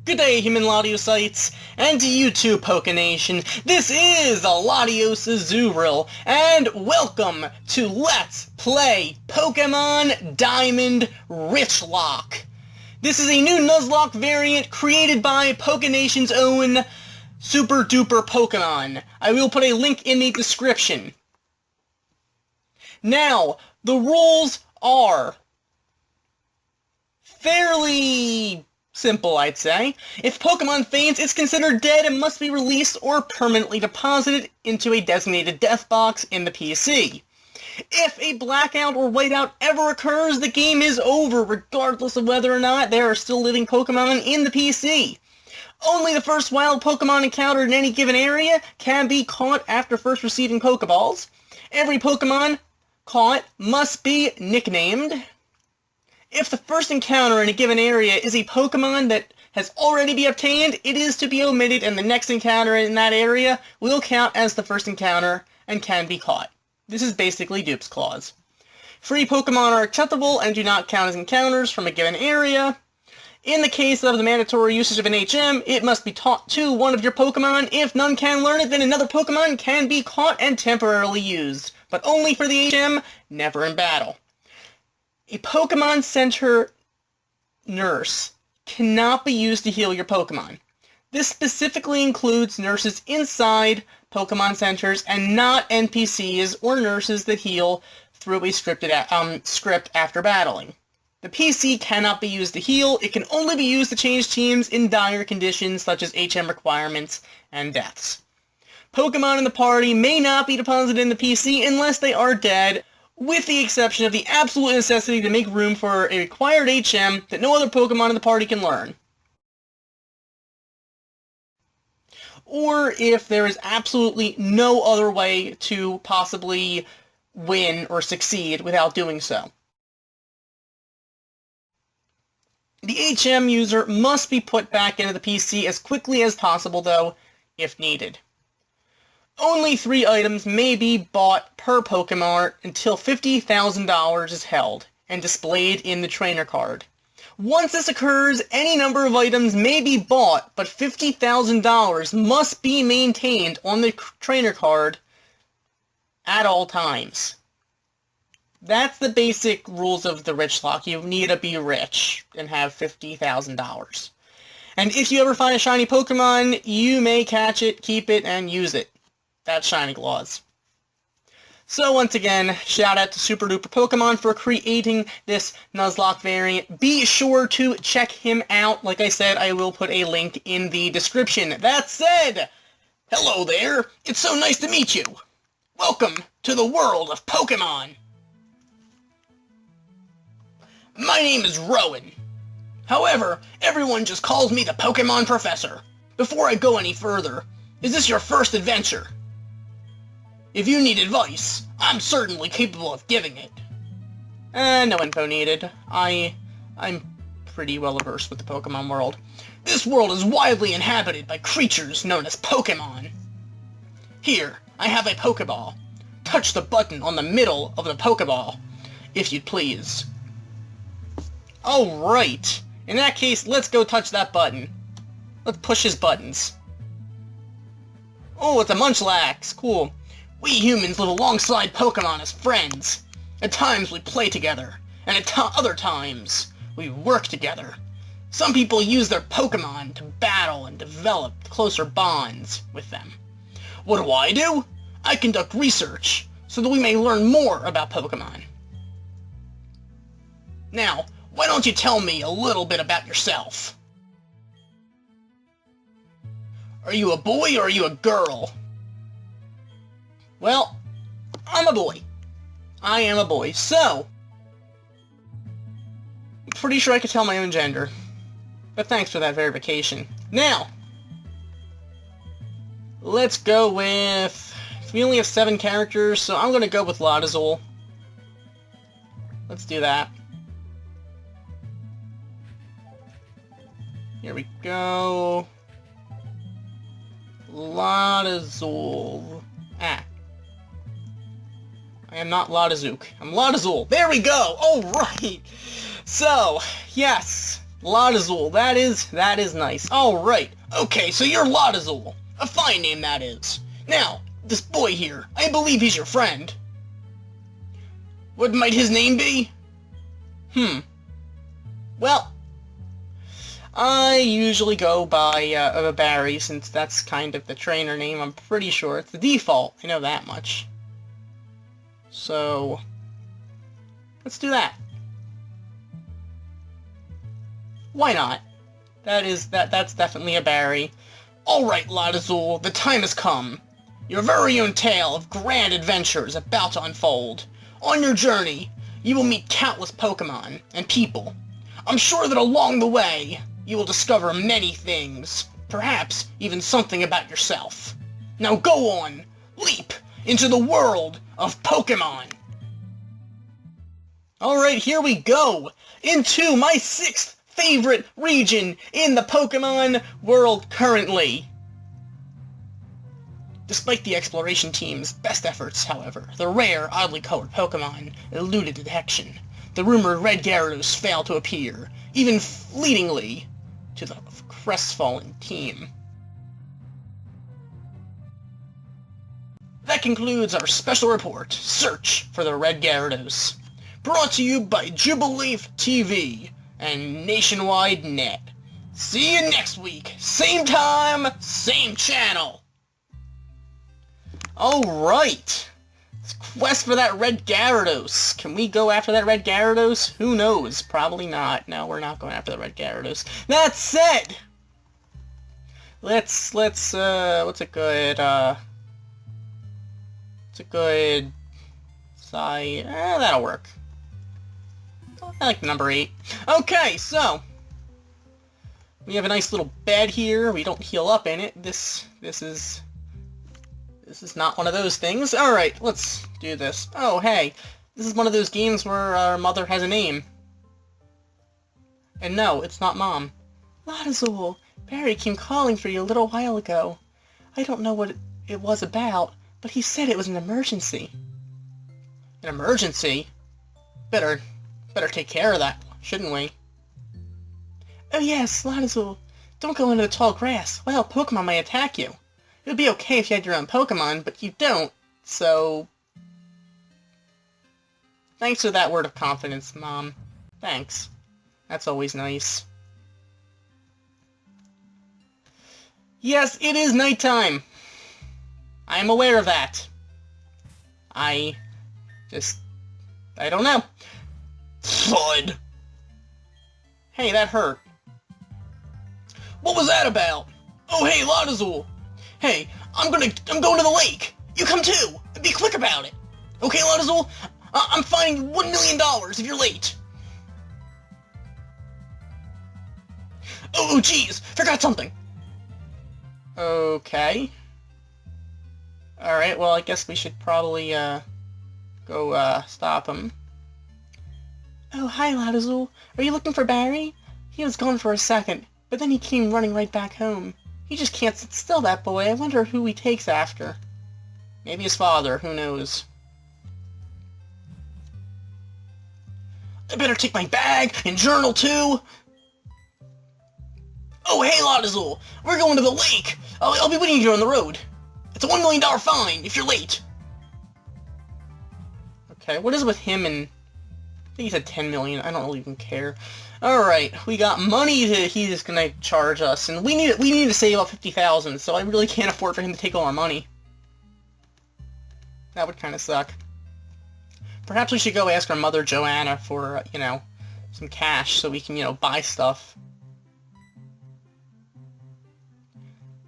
Good day, human Latiocytes, and to you too, Pokenation. This is LatiosAzurill, and welcome to Let's Play Pokemon Diamond Richlocke. This is a new Nuzlocke variant created by Pokenation's own super duper Pokemon. I will put a link in the description. Now, the rules are fairly simple, I'd say. If Pokemon faints, it's considered dead and must be released or permanently deposited into a designated death box in the PC. If a blackout or whiteout ever occurs, the game is over, regardless of whether or not there are still living Pokemon in the PC. Only the first wild Pokemon encountered in any given area can be caught after first receiving Pokeballs. Every Pokemon caught must be nicknamed. If the first encounter in a given area is a Pokemon that has already been obtained, it is to be omitted, and the next encounter in that area will count as the first encounter and can be caught. This is basically Dupes Clause. Free Pokemon are acceptable and do not count as encounters from a given area. In the case of the mandatory usage of an HM, it must be taught to one of your Pokemon. If none can learn it, then another Pokemon can be caught and temporarily used, but only for the HM, never in battle. A Pokemon Center nurse cannot be used to heal your Pokemon. This specifically includes nurses inside Pokemon Centers and not NPCs or nurses that heal through a scripted script after battling. The PC cannot be used to heal. It can only be used to change teams in dire conditions such as HM requirements and deaths. Pokemon in the party may not be deposited in the PC unless they are dead, with the exception of the absolute necessity to make room for a required HM that no other Pokemon in the party can learn. Or if there is absolutely no other way to possibly win or succeed without doing so. The HM user must be put back into the PC as quickly as possible, though, if needed. Only 3 items may be bought per Pokemon until $50,000 is held and displayed in the trainer card. Once this occurs, any number of items may be bought, but $50,000 must be maintained on the trainer card at all times. That's the basic rules of the Richlocke. You need to be rich and have $50,000. And if you ever find a shiny Pokemon, you may catch it, keep it, and use it. That's shiny clause. So once again, shout out to Super Duper Pokemon for creating this Nuzlocke variant. Be sure to check him out. Like I said, I will put a link in the description. That said, hello there. It's so nice to meet you. Welcome to the world of Pokemon. My name is Rowan. However, everyone just calls me the Pokemon Professor. Before I go any further, is this your first adventure? If you need advice, I'm certainly capable of giving it. No info needed. I'm pretty well versed with the Pokemon world. This world is widely inhabited by creatures known as Pokemon. Here, I have a Pokeball. Touch the button on the middle of the Pokeball, if you'd please. Alright. In that case, let's go touch that button. Let's push his buttons. Oh, it's a Munchlax. Cool. We humans live alongside Pokemon as friends. At times we play together, and at other times we work together. Some people use their Pokemon to battle and develop closer bonds with them. What do? I conduct research so that we may learn more about Pokemon. Now, why don't you tell me a little bit about yourself? Are you a boy or are you a girl? Well, I'm a boy. I am a boy, so I'm pretty sure I could tell my own gender. But thanks for that verification. Now, let's go with... We only have 7 characters, so I'm going to go with LatiosAzurill. Let's do that. Here we go. LatiosAzurill. I am not LatiosAzurill. I'm LatiosAzurill. There we go! Alright! So, yes. LatiosAzurill, that is nice. Alright, okay, so you're LatiosAzurill. A fine name that is. Now, this boy here, I believe he's your friend. What might his name be? Well, I usually go by Barry, since that's kind of the trainer name. I'm pretty sure it's the default. I know that much. So, let's do that. Why not? That's definitely a Barry. Alright, LatiosAzurill, the time has come. Your very own tale of grand adventures about to unfold. On your journey, you will meet countless Pokemon and people. I'm sure that along the way, you will discover many things. Perhaps even something about yourself. Now go on, leap into the world of Pokemon. Alright, here we go! Into my 6th favorite region in the Pokemon world currently. Despite the exploration team's best efforts, however, the rare, oddly colored Pokemon eluded detection. The rumored Red Gyarados failed to appear, even fleetingly, to the crestfallen team. That concludes our special report, Search for the Red Gyarados. Brought to you by Jubileaf TV and Nationwide Net. See you next week, same time, same channel. Alright, quest for that Red Gyarados. Can we go after that Red Gyarados? Who knows? Probably not. No, we're not going after the Red Gyarados. That said, what's a good size? That'll work. I like number 8. Okay, so we have a nice little bed here. We don't heal up in it. This is not one of those things. Alright, let's do this. Oh, hey. This is one of those games where our mother has a name. And no, it's not Mom. LatiosAzurill, Barry came calling for you a little while ago. I don't know what it was about, but he said it was an emergency. An emergency? Better take care of that, shouldn't we? Oh yes, LatiosAzurill. Don't go into the tall grass. Wild Pokemon might attack you. It would be okay if you had your own Pokemon, but you don't, so... Thanks for that word of confidence, Mom. Thanks. That's always nice. Yes, it is nighttime. I am aware of that. I don't know. Thud! Hey, that hurt. What was that about? Oh, hey, LatiosAzurill! Hey, I'm going to the lake! You come too! Be quick about it! Okay, LatiosAzurill? I'm fining $1 million if you're late! Oh, jeez! Forgot something! Okay. Alright, well, I guess we should probably, go, stop him. Oh, hi, LatiosAzurill. Are you looking for Barry? He was gone for a second, but then he came running right back home. He just can't sit still, that boy. I wonder who he takes after. Maybe his father, who knows. I better take my bag and journal, too! Oh, hey, LatiosAzurill! We're going to the lake! I'll be waiting here on the road. It's a $1 million fine if you're late. Okay, what is with him and... I think he said 10 million. I don't really even care. Alright, we got money that he's gonna charge us, and we need to save up 50,000, so I really can't afford for him to take all our money. That would kind of suck. Perhaps we should go ask our mother, Joanna, for, some cash so we can, buy stuff.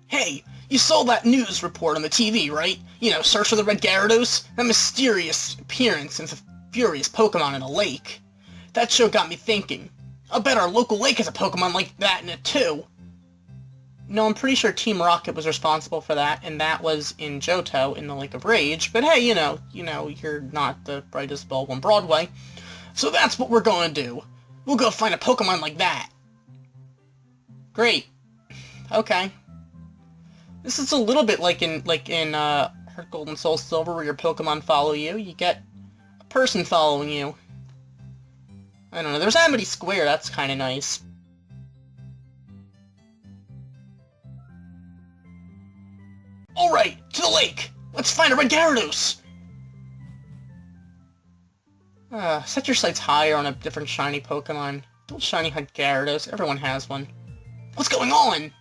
Hey, you saw that news report on the TV, right? Search for the Red Gyarados? That mysterious appearance and furious Pokemon in a lake. That show got me thinking. I'll bet our local lake has a Pokemon like that in it too. No, I'm pretty sure Team Rocket was responsible for that, and that was in Johto in the Lake of Rage. But hey, you're not the brightest bulb on Broadway. So that's what we're going to do. We'll go find a Pokemon like that. Great. Okay. This is a little bit like in Heart Gold and Soul Silver, where your Pokemon follow you. You get a person following you. I don't know. There's Amity Square. That's kind of nice. let's find a red Gyarados! Set your sights higher on a different shiny Pokemon. Don't shiny hunt Gyarados, everyone has one. What's going on?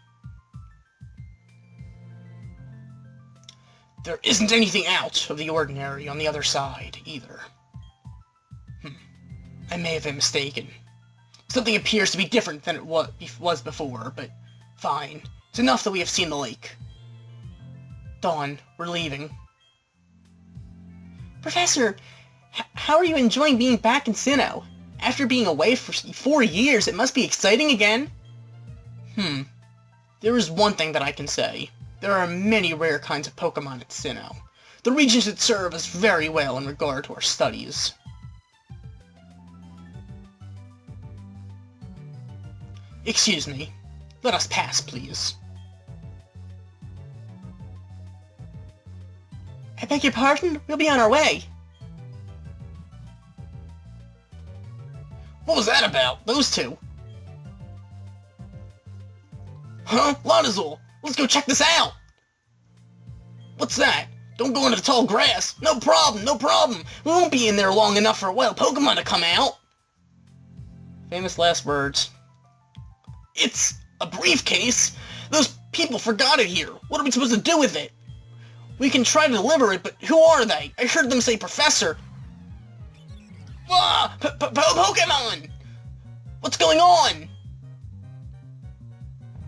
There isn't anything out of the ordinary on the other side, either. I may have been mistaken. Something appears to be different than it was before, but fine. It's enough that we have seen the lake. Dawn, we're leaving. Professor, how are you enjoying being back in Sinnoh? After being away for 4 years, it must be exciting again? There is one thing that I can say. There are many rare kinds of Pokemon at Sinnoh. The region should serve us very well in regard to our studies. Excuse me. Let us pass, please. I beg your pardon? We'll be on our way. What was that about? Those two? Huh? LatiosAzurill! Let's go check this out! What's that? Don't go into the tall grass! No problem, no problem! We won't be in there long enough for a wild Pokemon to come out! Famous last words. It's a briefcase! Those people forgot it here! What are we supposed to do with it? We can try to deliver it, but who are they? I heard them say Professor! Ah! Pokemon! What's going on?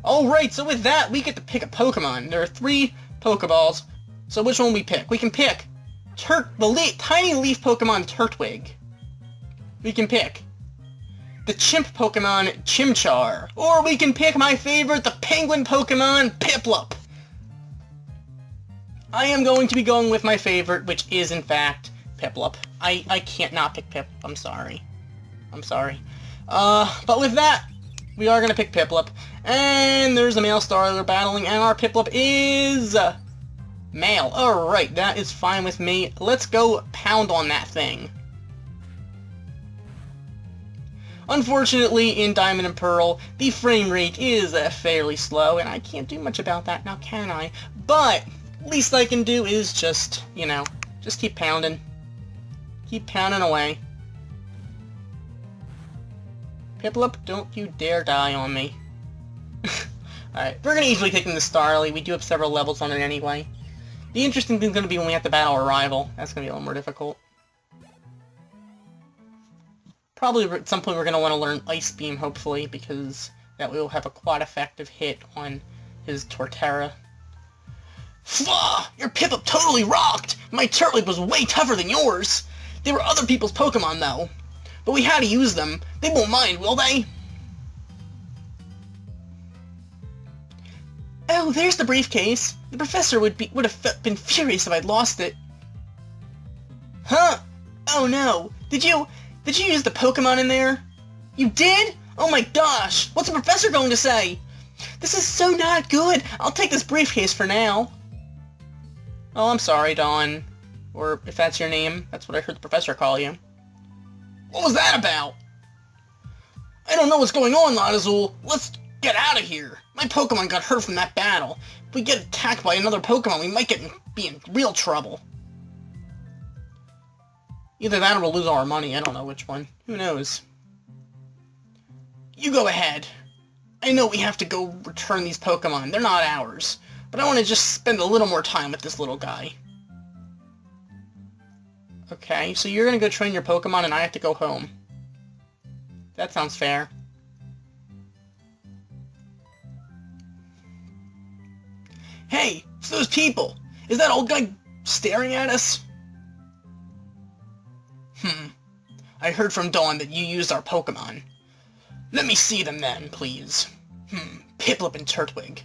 Alright, so with that, we get to pick a Pokemon. There are 3 Pokeballs, so which one we pick? We can pick the tiny leaf Pokemon Turtwig. We can pick the chimp Pokemon Chimchar. Or we can pick my favorite, the penguin Pokemon Piplup. I am going to be going with my favorite, which is, in fact, Piplup. I can't not pick Pip. I'm sorry. But with that, we are going to pick Piplup. And there's a male starter battling, and our Piplup is male. Alright, that is fine with me. Let's go pound on that thing. Unfortunately, in Diamond and Pearl, the frame rate is fairly slow, and I can't do much about that now, can I? But least I can do is just, just keep pounding. Keep pounding away. Piplup, don't you dare die on me. Alright, we're going to easily take him to Starly. We do have several levels on it anyway. The interesting thing's going to be when we have to battle a rival. That's going to be a little more difficult. Probably at some point we're going to want to learn Ice Beam, hopefully, because that will have a quite effective hit on his Torterra. Flaw! Your Piplup totally rocked! My Turtwig was way tougher than yours! They were other people's Pokemon, though. But we had to use them. They won't mind, will they? Oh, there's the briefcase. The professor would have been furious if I'd lost it. Huh? Oh no. Did you use the Pokemon in there? You did? Oh my gosh! What's the professor going to say? This is so not good! I'll take this briefcase for now. Oh, I'm sorry, Dawn. Or, if that's your name, that's what I heard the professor call you. What was that about? I don't know what's going on, LatiosAzurill. Let's get out of here. My Pokemon got hurt from that battle. If we get attacked by another Pokemon, we might be in real trouble. Either that or we'll lose all our money. I don't know which one. Who knows? You go ahead. I know we have to go return these Pokemon. They're not ours. But I want to just spend a little more time with this little guy. Okay, so you're going to go train your Pokemon and I have to go home. That sounds fair. Hey, it's those people! Is that old guy staring at us? I heard from Dawn that you used our Pokemon. Let me see them then, please. Piplup and Turtwig.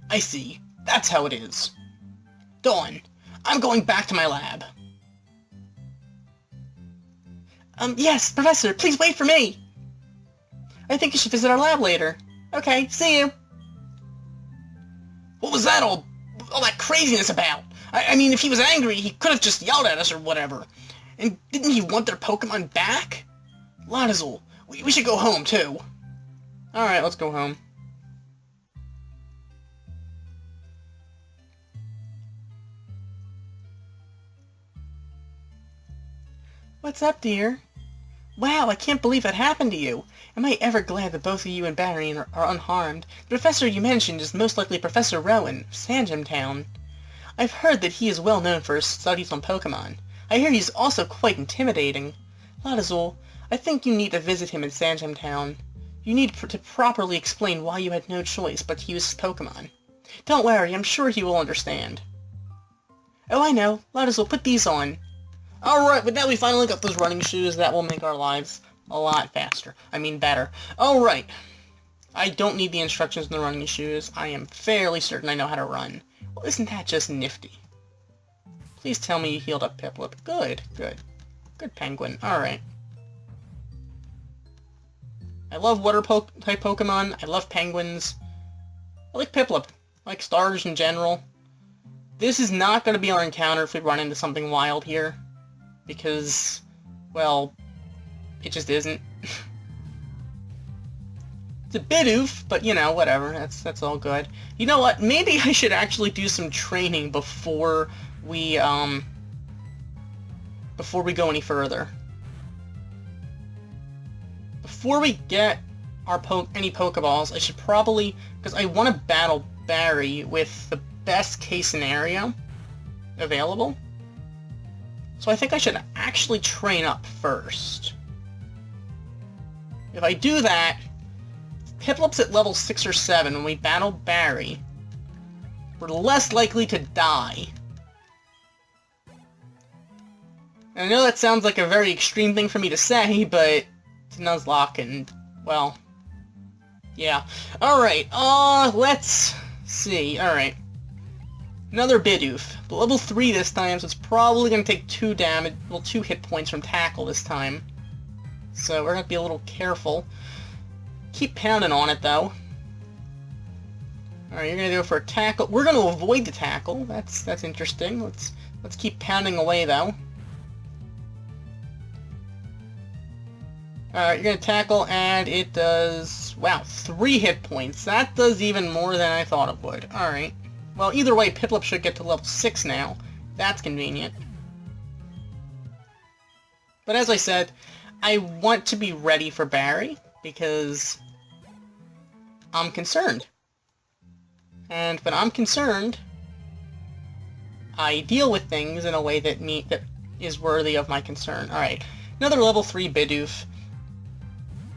I see. That's how it is. Dawn, I'm going back to my lab. Yes, Professor, please wait for me! I think you should visit our lab later. Okay, see you! What was that all that craziness about? I mean, if he was angry, he could have just yelled at us or whatever. And didn't he want their Pokemon back? LatiosAzurill, we should go home, too. Alright, let's go home. What's up, dear? Wow, I can't believe that happened to you. Am I ever glad that both of you and Barry are unharmed. The professor you mentioned is most likely Professor Rowan, of Sandgem Town. I've heard that he is well known for his studies on Pokemon. I hear he's also quite intimidating. LatiosAzurill, I think you need to visit him in Sandgem Town. You need to properly explain why you had no choice but to use Pokemon. Don't worry, I'm sure he will understand. Oh, I know. LatiosAzurill, put these on. Alright, but now we finally got those running shoes. That will make our lives a lot faster. I mean, better. Alright. I don't need the instructions in the running shoes. I am fairly certain I know how to run. Well, isn't that just nifty? Please tell me you healed up Piplup. Good, good. Good penguin. Alright. I love water-type Pokemon. I love penguins. I like Piplup. I like stars in general. This is not going to be our encounter if we run into something wild here. Because, well, it just isn't. It's a bit oof, but you know, whatever. That's all good. You know what? Maybe I should actually do some training before we go any further. Before we get our any Pokeballs, I should probably, because I want to battle Barry with the best case scenario available. So I think I should actually train up first. If I do that, Piplup's at level 6 or 7 when we battle Barry. We're less likely to die. And I know that sounds like a very extreme thing for me to say, but it's Nuzlocke and, well, yeah. Alright, let's see. Alright. Another Bidoof, but level 3 this time, so it's probably going to take 2 damage, well, 2 hit points from Tackle this time. So we're going to be a little careful. Keep pounding on it, though. Alright, you're going to go for a Tackle. We're going to avoid the Tackle. That's interesting. Let's keep pounding away, though. Alright, you're going to Tackle, and it does, wow, 3 hit points. That does even more than I thought it would. Alright. Well, either way, Piplup should get to level 6 now. That's convenient. But as I said, I want to be ready for Barry, because I'm concerned. And when I'm concerned, I deal with things in a way that is worthy of my concern. Alright, another level 3 Bidoof.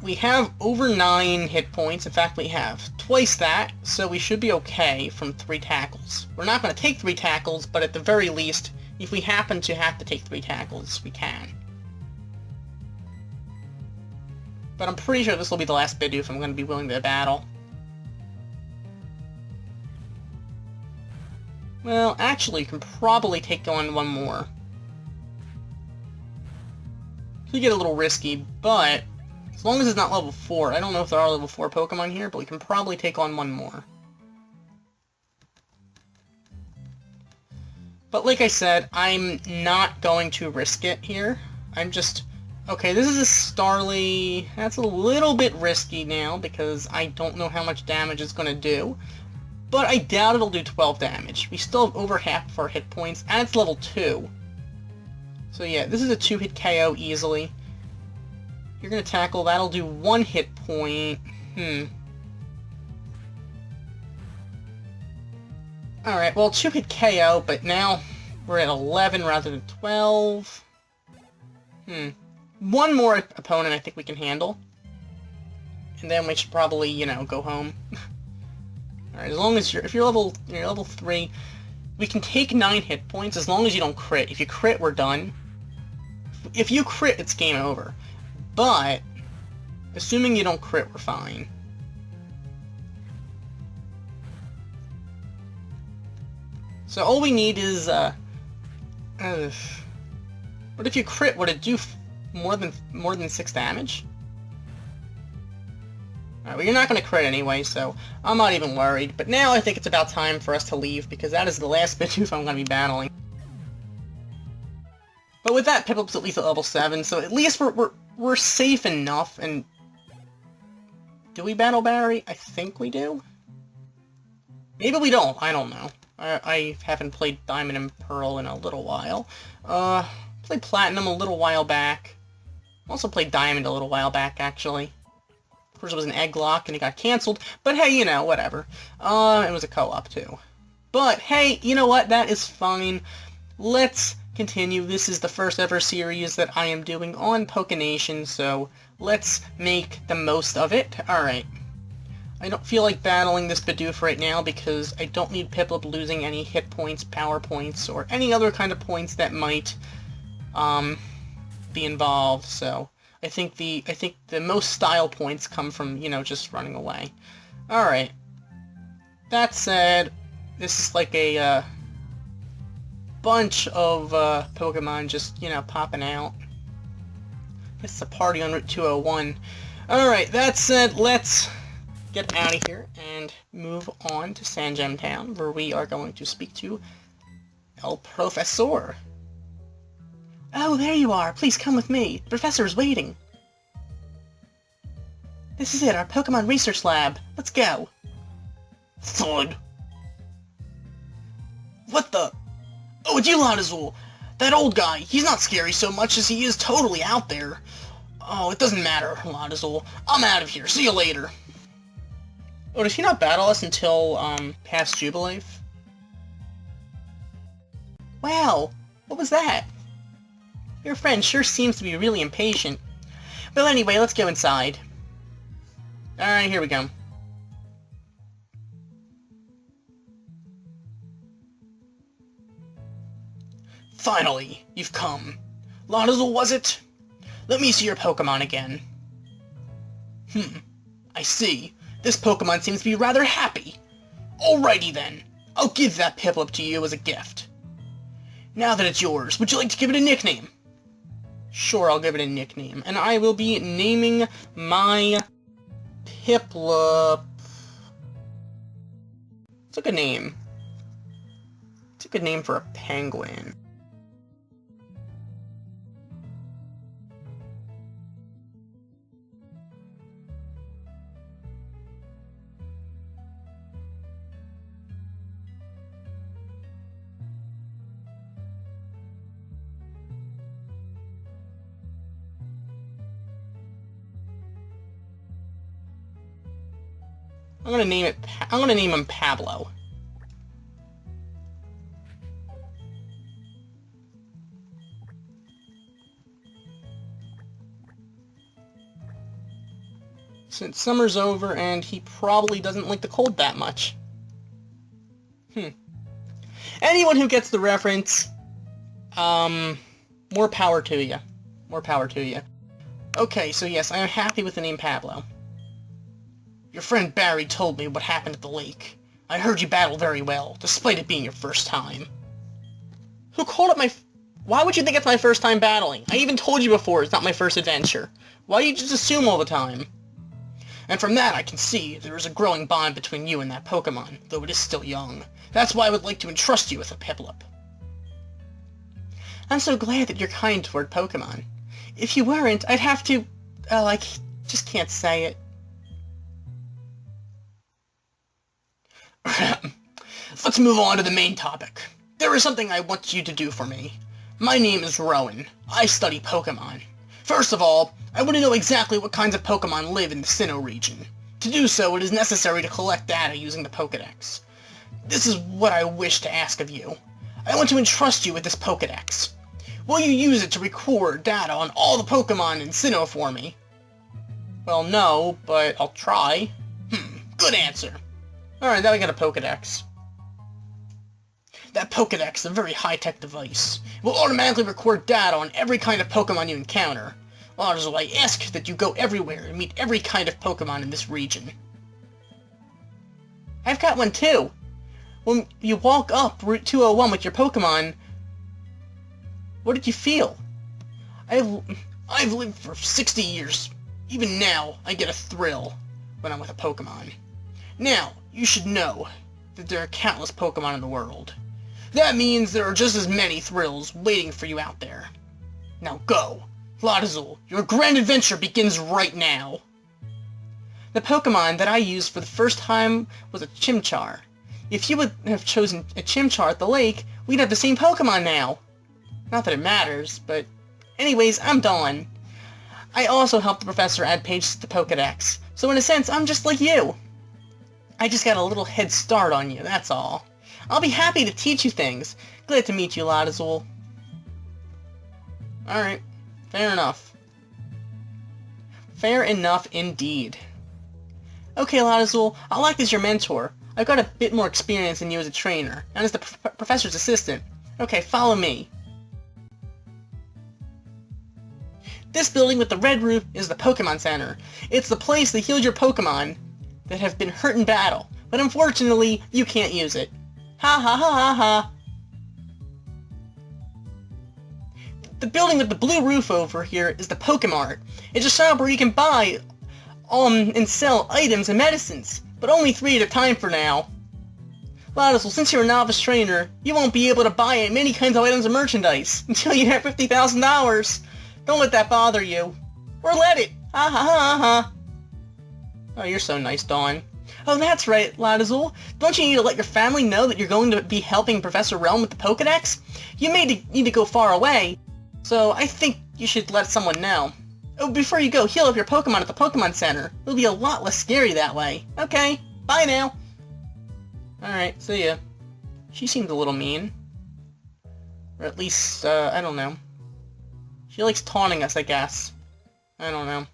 We have over 9 hit points. In fact, we have twice that, so we should be okay from 3 tackles. We're not going to take 3 tackles, but at the very least, if we happen to have to take 3 tackles, we can. But I'm pretty sure this will be the last Bidoof I'm going to be willing to battle. Well, actually, you can probably take on one more. You get a little risky, but as long as it's not level 4. I don't know if there are level 4 Pokemon here, but we can probably take on one more. But like I said, I'm not going to risk it here. I'm just... Okay, this is a Starly. That's a little bit risky now, because I don't know how much damage it's going to do. But I doubt it'll do 12 damage. We still have over half of our hit points, and it's level 2. So yeah, this is a 2-hit KO easily. You're going to Tackle, that'll do 1 hit point. Alright, well, 2-hit KO, but now we're at 11 rather than 12. One more opponent I think we can handle. And then we should probably, you know, go home. Alright, as long as you're level 3, we can take 9 hit points as long as you don't crit. If you crit, we're done. If you crit, it's game over. But, assuming you don't crit, we're fine. So all we need is, what if you crit? Would it do more than 6 damage? Alright, well you're not going to crit anyway, so I'm not even worried. But now I think it's about time for us to leave, because that is the last Bidoof I'm going to be battling. But with that, Piplup's at least at level 7, so at least we're safe enough, and... Do we battle Barry? I think we do? Maybe we don't, I don't know. I haven't played Diamond and Pearl in a little while. Played Platinum a little while back. Also played Diamond a little while back, actually. Of course, it was an egg lock, and it got cancelled. But hey, you know, whatever. It was a co-op, too. But hey, you know what? That is fine. Let's continue. This is the first ever series that I am doing on Pokenation, so let's make the most of it. Alright. I don't feel like battling this Bidoof right now because I don't need Piplup losing any hit points, power points, or any other kind of points that might be involved. So I think the most style points come from, you know, just running away. Alright. That said, this is like a bunch of Pokemon just, you know, popping out. It's a party on Route 201. Alright, that said, let's get out of here and move on to Sangem Town, where we are going to speak to El Professor. Oh, there you are. Please come with me. The professor is waiting. This is it, our Pokemon research lab. Let's go. Thud. What the? Oh, it's you, LatiosAzurill. That old guy. He's not scary so much as he is totally out there. Oh, it doesn't matter, LatiosAzurill. I'm out of here. See you later. Oh, does he not battle us until, past Jubilife? Wow, what was that? Your friend sure seems to be really impatient. Well, anyway, let's go inside. Alright, here we go. Finally, you've come. LatiosAzurill, was it? Let me see your Pokemon again. I see. This Pokemon seems to be rather happy. Alrighty then. I'll give that Piplup to you as a gift. Now that it's yours, would you like to give it a nickname? Sure, I'll give it a nickname. And I will be naming my Piplup... It's a good name. It's a good name for a penguin. I'm gonna name him Pablo. Since summer's over and he probably doesn't like the cold that much. Anyone who gets the reference, more power to you. More power to you. Okay, so yes, I am happy with the name Pablo. Your friend Barry told me what happened at the lake. I heard you battle very well, despite it being your first time. Who called it my... Why would you think it's my first time battling? I even told you before it's not my first adventure. Why do you just assume all the time? And from that I can see there is a growing bond between you and that Pokemon, though it is still young. That's why I would like to entrust you with a Piplup. I'm so glad that you're kind toward Pokemon. If you weren't, I'd have to... I just can't say it. Let's move on to the main topic. There is something I want you to do for me. My name is Rowan. I study Pokemon. First of all, I want to know exactly what kinds of Pokemon live in the Sinnoh region. To do so, it is necessary to collect data using the Pokedex. This is what I wish to ask of you. I want to entrust you with this Pokedex. Will you use it to record data on all the Pokemon in Sinnoh for me? Well, no, but I'll try. Good answer. Alright, now we got a Pokedex. That Pokedex is a very high-tech device. It will automatically record data on every kind of Pokemon you encounter. LatiosAzurill, I ask that you go everywhere and meet every kind of Pokemon in this region. I've got one too! When you walk up Route 201 with your Pokemon, what did you feel? I've lived for 60 years. Even now, I get a thrill when I'm with a Pokemon. Now, you should know that there are countless Pokemon in the world. That means there are just as many thrills waiting for you out there. Now go! LatiosAzurill, your grand adventure begins right now! The Pokemon that I used for the first time was a Chimchar. If you would have chosen a Chimchar at the lake, we'd have the same Pokemon now! Not that it matters, but... Anyways, I'm Dawn. I also helped the professor add pages to the Pokédex, so in a sense, I'm just like you. I just got a little head start on you, that's all. I'll be happy to teach you things. Glad to meet you, LatiosAzurill. Alright, fair enough. Fair enough indeed. Okay, LatiosAzurill, I'll act as your mentor. I've got a bit more experience than you as a trainer, and as the professor's assistant. Okay, follow me. This building with the red roof is the Pokemon Center. It's the place that heals your Pokemon that have been hurt in battle, but unfortunately, you can't use it. Ha ha ha ha ha! The building with the blue roof over here is the Pokemart. It's a shop where you can buy and sell items and medicines, but only 3 at a time for now. LatiosAzurill, since you're a novice trainer, you won't be able to buy many kinds of items and merchandise until you have $50,000. Don't let that bother you. Or let it! Ha ha ha ha! Oh, you're so nice, Dawn. Oh, that's right, LatiosAzurill. Don't you need to let your family know that you're going to be helping Professor Realm with the Pokédex? You may need to go far away, so I think you should let someone know. Oh, before you go, heal up your Pokemon at the Pokemon Center. It'll be a lot less scary that way. Okay, bye now. Alright, see ya. She seemed a little mean. Or at least, I don't know. She likes taunting us, I guess. I don't know.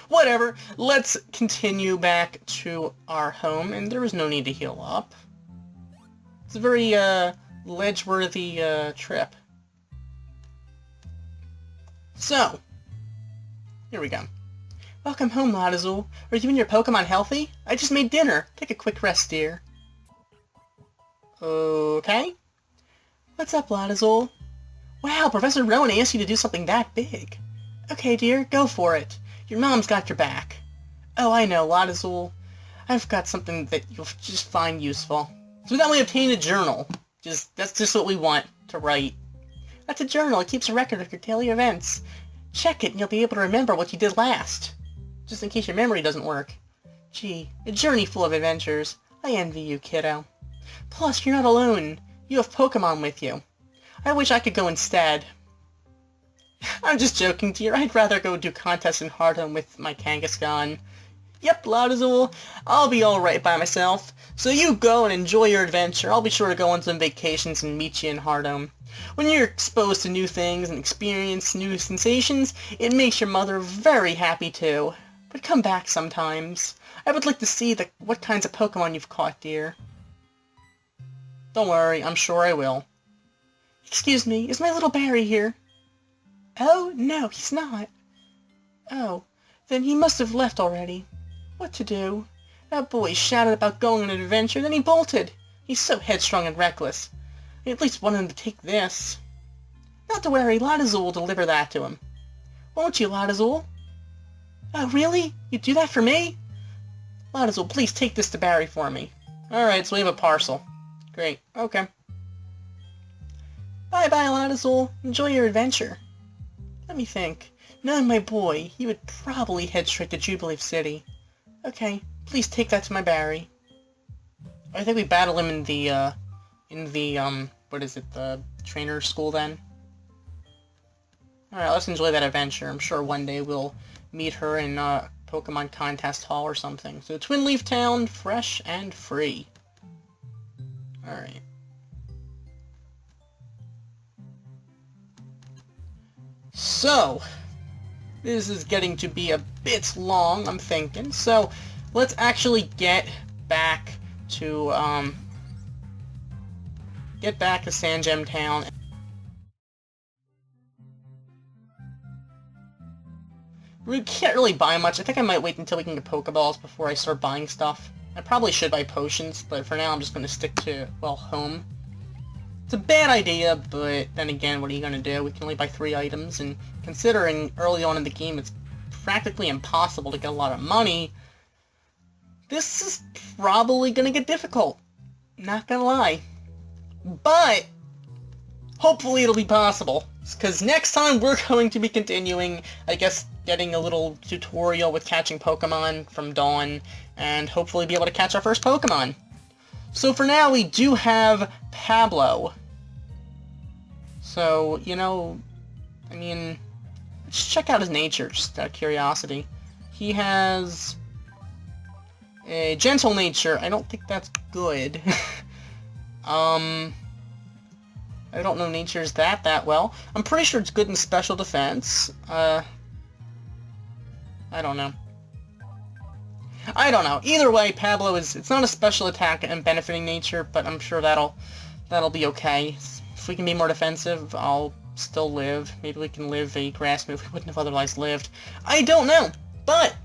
Whatever, let's continue back to our home, and there is no need to heal up. It's a very, ledge-worthy, trip. So, here we go. Welcome home, LatiosAzurill. Are you and your Pokemon healthy? I just made dinner. Take a quick rest, dear. Okay. What's up, LatiosAzurill? Wow, Professor Rowan asked you to do something that big. Okay, dear, go for it. Your mom's got your back. Oh, I know, LatiosAzurill. I've got something that you'll just find useful. So we obtained a journal. That's just what we want to write. That's a journal. It keeps a record of your daily events. Check it and you'll be able to remember what you did last. Just in case your memory doesn't work. Gee, a journey full of adventures. I envy you, kiddo. Plus, you're not alone. You have Pokemon with you. I wish I could go instead. I'm just joking, dear. I'd rather go do contests in Hardhome with my Kangaskhan. Yep, LatiosAzurill. I'll be alright by myself. So you go and enjoy your adventure. I'll be sure to go on some vacations and meet you in Hardhome. When you're exposed to new things and experience new sensations, it makes your mother very happy too. But come back sometimes. I would like to see what kinds of Pokemon you've caught, dear. Don't worry, I'm sure I will. Excuse me, is my little Barry here? Oh, no, he's not. Oh, then he must have left already. What to do? That boy shouted about going on an adventure, then he bolted. He's so headstrong and reckless. I at least wanted him to take this. Not to worry, LatiosAzurill will deliver that to him. Won't you, LatiosAzurill? Oh, really? You'd do that for me? LatiosAzurill, please take this to Barry for me. Alright, so we have a parcel. Great, okay. Bye-bye, LatiosAzurill. Enjoy your adventure. Let me think. Knowing my boy, he would probably head straight to Jubilee City. Okay, please take that to my Barry. I think we battle him in the, what is it, the trainer school then? Alright, let's enjoy that adventure. I'm sure one day we'll meet her in, Pokemon Contest Hall or something. So, Twin Leaf Town, fresh and free. Alright. So, this is getting to be a bit long, I'm thinking. So, let's actually get back to Sandgem Town. We can't really buy much. I think I might wait until we can get Pokeballs before I start buying stuff. I probably should buy potions, but for now I'm just going to stick to, well, home. It's a bad idea, but then again, what are you going to do? We can only buy 3 items, and considering early on in the game it's practically impossible to get a lot of money, this is probably going to get difficult. Not gonna lie. But, hopefully it'll be possible, because next time we're going to be continuing, I guess, getting a little tutorial with catching Pokemon from Dawn, and hopefully be able to catch our first Pokemon. So for now, we do have Pablo. So, you know, I mean, let's check out his nature, just out of curiosity. He has a gentle nature. I don't think that's good. I don't know natures that well. I'm pretty sure it's good in special defense. I don't know. Either way, Pablo it's not a special attack and benefiting nature, but I'm sure that'll be okay. If we can be more defensive, I'll still live. Maybe we can live a grass move we wouldn't have otherwise lived. I don't know, but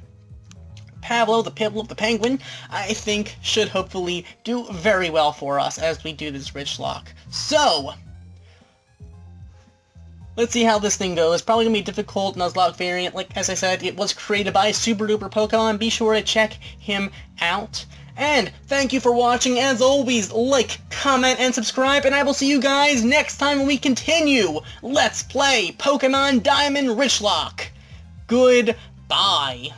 Pablo, the Piplup, the penguin, I think should hopefully do very well for us as we do this Richlocke. So, let's see how this thing goes. Probably going to be a difficult Nuzlocke variant. Like, as I said, it was created by Super Duper Pokemon. Be sure to check him out. And thank you for watching. As always, like, comment, and subscribe. And I will see you guys next time when we continue Let's Play Pokemon Diamond Richlocke. Goodbye.